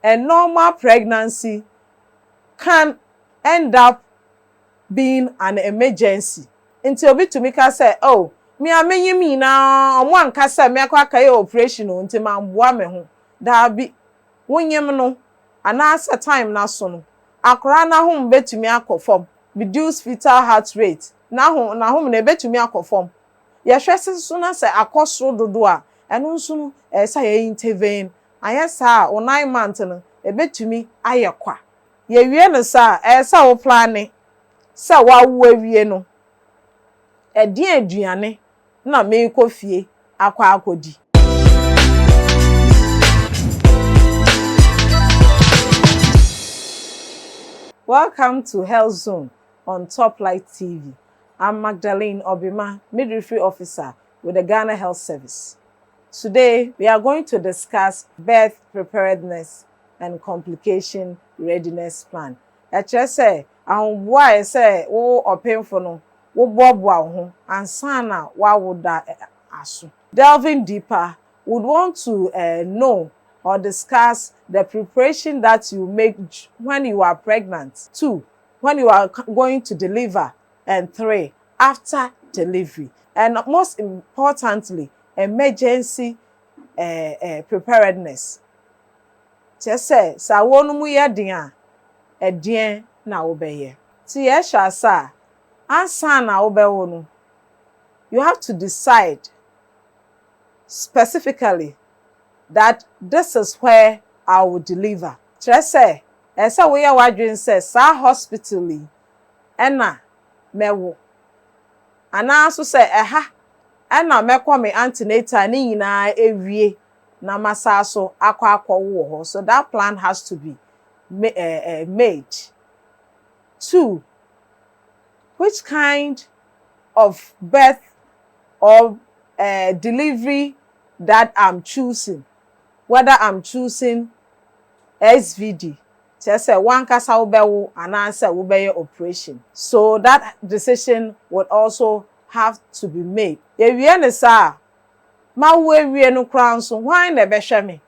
a normal pregnancy can end up being an emergency. Until obi to me ka say, oh, me amenyi mi na omo anka say me akwa kai operation unti mamboa me ho. Da bi wonyem no anasa time na so no. Akora na ho betumi akofom. Reduce fetal heart rate. Na ho na betumi akofom. Ye hwese so na say akosoro dodo a eno nso no say ye intervene. Ayesa o 9 months no betumi ayekwa. Ye wie no sa say wo plan sa wa wo awie no aduane na me kofie akwa akodi. Welcome to Health Zone on Top Light TV. I'm Magdalene Obima, midwifery officer with the Ghana Health Service. Today we are going to discuss birth preparedness and complication readiness plan. Say ahomboa say wo opemfo no wo boaboa ho ansana wa woda aso. Delving deeper, we would want to know or discuss the preparation that you make when you are pregnant. 2, when you are going to deliver. And 3, after delivery. And most importantly, emergency preparedness. Just say, sa wonu mu ye din a din na obeye. Ti ye sha sa ansa na obewo no. You have to decide specifically that this is where I will deliver. Just say, esa we ya wadwin say sa hospitally ena mewo. Ana so say ena mekọ me antenatal ni nyina ewie na masa so akwa wo ho. So that plan has to be made. 2, which kind of birth or delivery that I'm choosing, whether I'm choosing SVD, just say one kasa ubewu and answer ubeye operation. So that decision would also have to be made. If you say, ma we no crown so why never share me?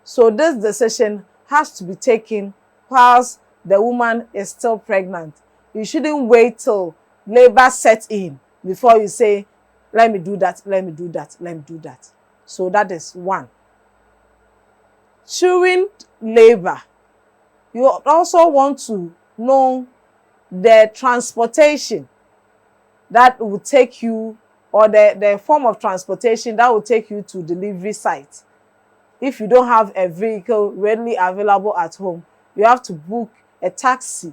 So this decision has to be taken whilst the woman is still pregnant. You shouldn't wait till labor sets in before you say, let me do that, let me do that, let me do that. So that is 1. During labor, you also want to know the transportation that will take you, or the form of transportation that will take you to delivery site. If you don't have a vehicle readily available at home, you have to book a taxi.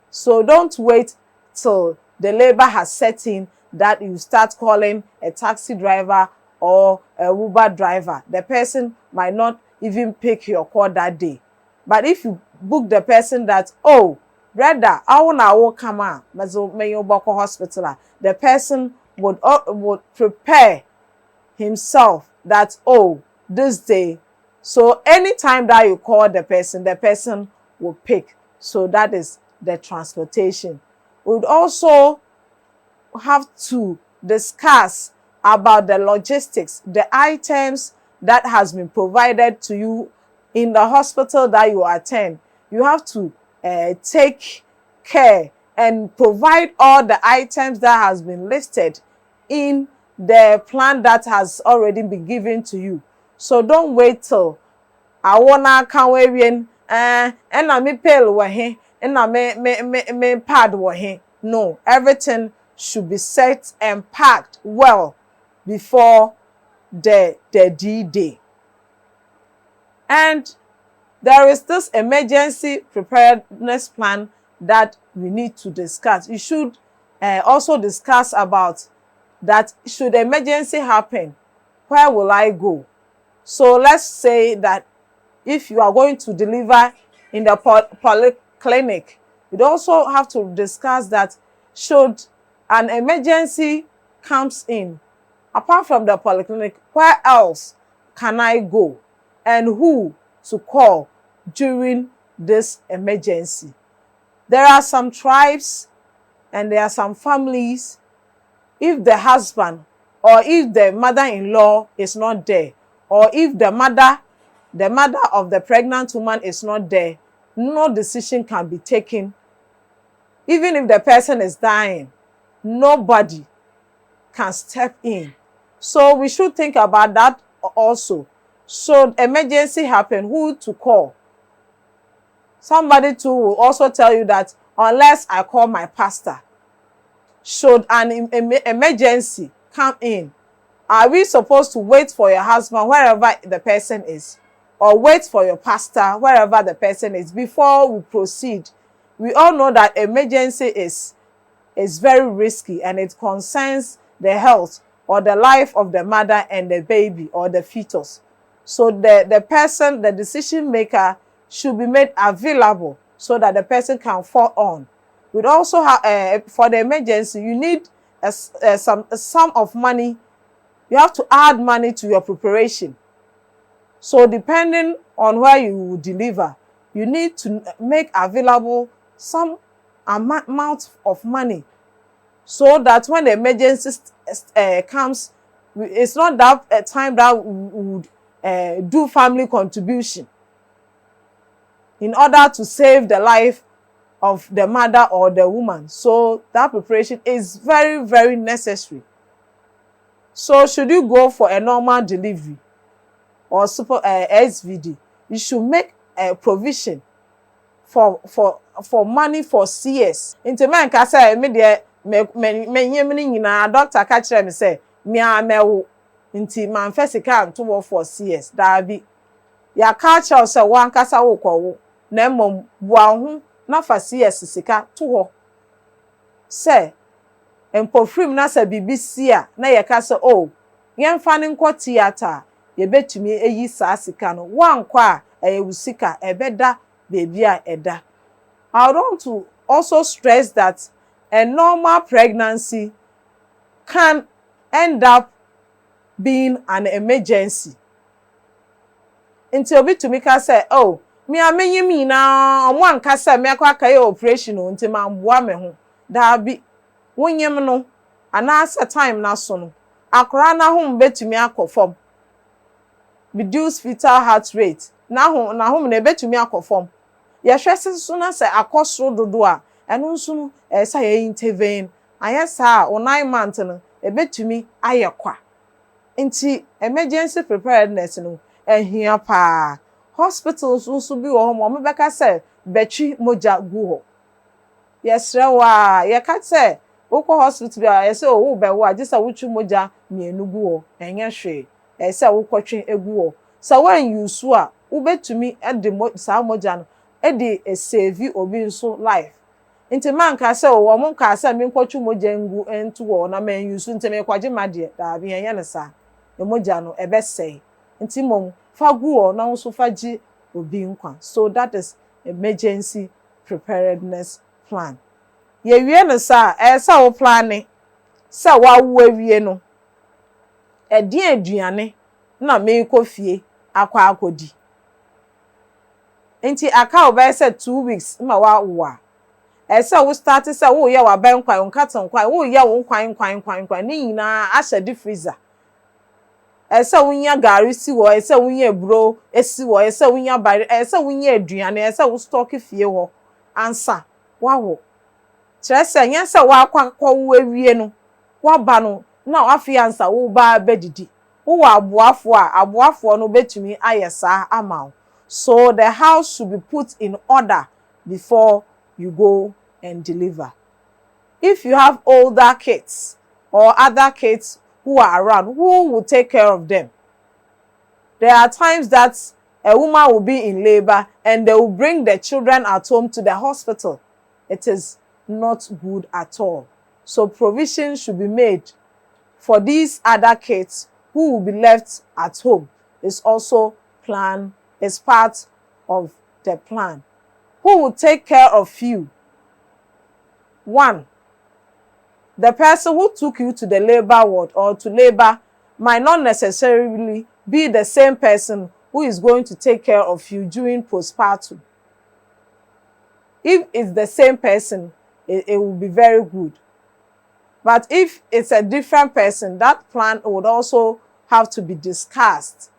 So don't wait till the labor has set in that you start calling a taxi driver or a Uber driver. The person might not even pick your call that day. But if you book the person that, oh, brother, I will come out, hospital, the person would prepare himself that, oh, this day. So anytime that you call the person will pick. So that is the transportation. We would also have to discuss about the logistics, the items that has been provided to you in the hospital that you attend. You have to take care and provide all the items that has been listed in the plan that has already been given to you. So don't wait till I wanna come wearing and I me pale wa he and I me pad wa he. No, everything should be set and packed well before the D-Day. And there is this emergency preparedness plan that we need to discuss. You should also discuss about that should emergency happen, where will I go? So let's say that if you are going to deliver in the polyclinic, you'd also have to discuss that should an emergency comes in, apart from the polyclinic, where else can I go and who to call during this emergency? There are some tribes and there are some families, if the husband or if the mother-in-law is not there, or if the mother the mother of the pregnant woman is not there, no decision can be taken. Even if the person is dying, nobody can step in. So we should think about that also. So emergency happen, who to call? Somebody too will also tell you that unless I call my pastor, should an emergency come in, are we supposed to wait for your husband wherever the person is, or wait for your pastor wherever the person is before we proceed? We all know that emergency is very risky, and it concerns the health or the life of the mother and the baby or the fetus. So the person, the decision maker, should be made available so that the person can fall on. We'd also have, for the emergency, you need a sum of money. You have to add money to your preparation. So depending on where you will deliver, you need to make available some amount of money so that when the emergency comes, it's not that time that we would do family contribution in order to save the life of the mother or the woman. So that preparation is very, very necessary. So should you go for a normal delivery or super SVD, you should make a provision for money for CS. Into man ka say me de me nyina doctor ka kire me say me amewo nti man fesika nto wo for CS da bi ya ka kire say wan kasa wo kwowo na mmom bua ho na fa CS sika to ho say empofrim na sa BBC a na ye ka say oh yemfa ne nko theater ye betumi eyi sa sika no wankwa usika ebeda baby a eda. I want to also stress that a normal pregnancy can end up being an emergency. Until obi to me can say, oh, me amenye me na omo anka say me akwa kai operation until ma mboa me ho. Da bi wonyem no anasa time na so no. Akora na ho mbetumi akofom. Reduce fetal heart rate. Na ho na ebetumi akofom. Ye hwese so na say akosoro dodo a eno nso no say ye intervene ayesa o 9 months no ebetumi ayekwa. Nti emergency preparedness no ehia pa. Hospitals nso bi wo ho mo beka say betwi moja gu ho. Yesre wa ye ka say wokọ hospital bi a say o be wo agisa wotwi moja mienu gu ho enye hwe say wokọtwe egu ho. So when you su a ubetumi ede sa moja no edi save obi nso life. Nti man ka say wo mo ka say me nkwotu moja ngu ento wo na man use nti me kwaje made da bi enye ne sa e moja no ebe sei. Nti mom fa gu wo na nso fa gi obi nkwa. So that is emergency preparedness plan. Ye wie no sa sa wo plan sa wa wo awie no edi aduane na me kofie akwa akodi. Nti aka obe say 2 weeks ma wa wo a say we start say wo ye wa ban kwan nkatan kwan wo ye wo kwan ni nyina a hye di freezer. Say wo nya gari si wo say wo nya bro esi wo say wo nya bare say wo nya aduane say wo stock fie wo ansa wa wo kire say nya say wa akwa wo awie no wa ba no na wa fie ansa wo ba bedidi wo aboafo no betumi ayesa ama. So the house should be put in order before you go and deliver. If you have older kids or other kids who are around, who will take care of them? There are times that a woman will be in labor and they will bring the children at home to the hospital. It is not good at all. So provision should be made for these other kids who will be left at home. Is also plan, is part of the plan. Who will take care of you? 1. The person who took you to the labor ward or to labor might not necessarily be the same person who is going to take care of you during postpartum. If it's the same person, it will be very good. But if it's a different person, that plan would also have to be discussed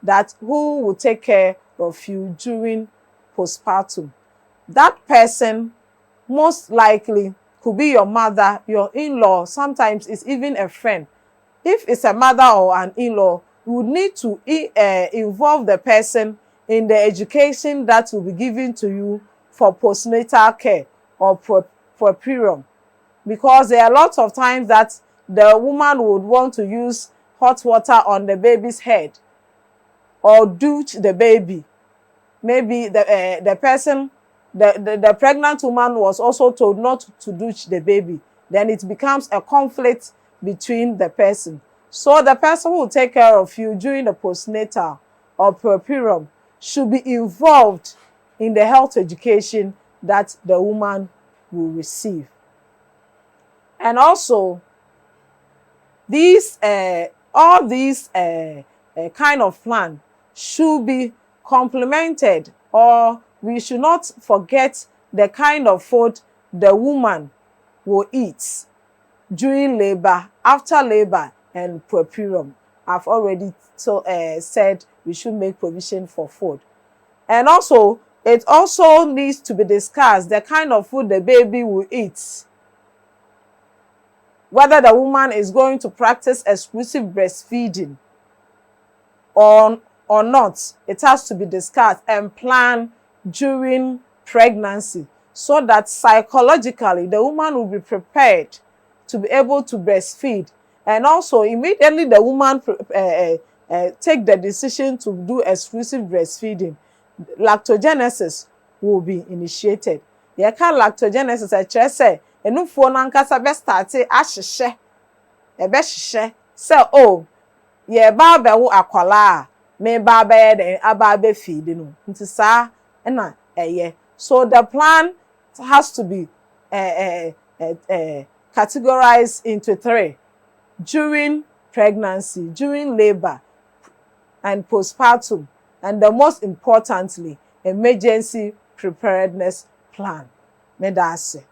that who will take care of you during postpartum. That person most likely could be your mother, your in-law, sometimes it's even a friend. If it's a mother or an in-law, you would need to involve the person in the education that will be given to you for postnatal care or PREPAREDNESS. Because there are lots of times that the woman would want to use hot water on the baby's head or douche the baby. Maybe the pregnant woman was also told not to douche the baby. Then it becomes a conflict between the person. So the person who will take care of you during the postnatal or PREPAREDNESS should be involved in the health education that the woman will receive. And also, all these kind of plan should be complemented, or we should not forget the kind of food the woman will eat during labor, after labor, and PREPAREDNESS. I've already said we should make provision for food. And also, it also needs to be discussed the kind of food the baby will eat. Whether the woman is going to practice exclusive breastfeeding or not, it has to be discussed and planned during pregnancy so that psychologically the woman will be prepared to be able to breastfeed. And also, immediately the woman take the decision to do exclusive breastfeeding, lactogenesis will be initiated. You can lactogenesis, I just say, and no phone ankasa be start ahyehyɛ ebe hyehyɛ say oh ye ba be wo akwala me ba be den aba be feed no nti sa na eye. So the plan has to be categorized into 3: during pregnancy, during labor, and postpartum, and the most importantly, emergency preparedness plan. Medase.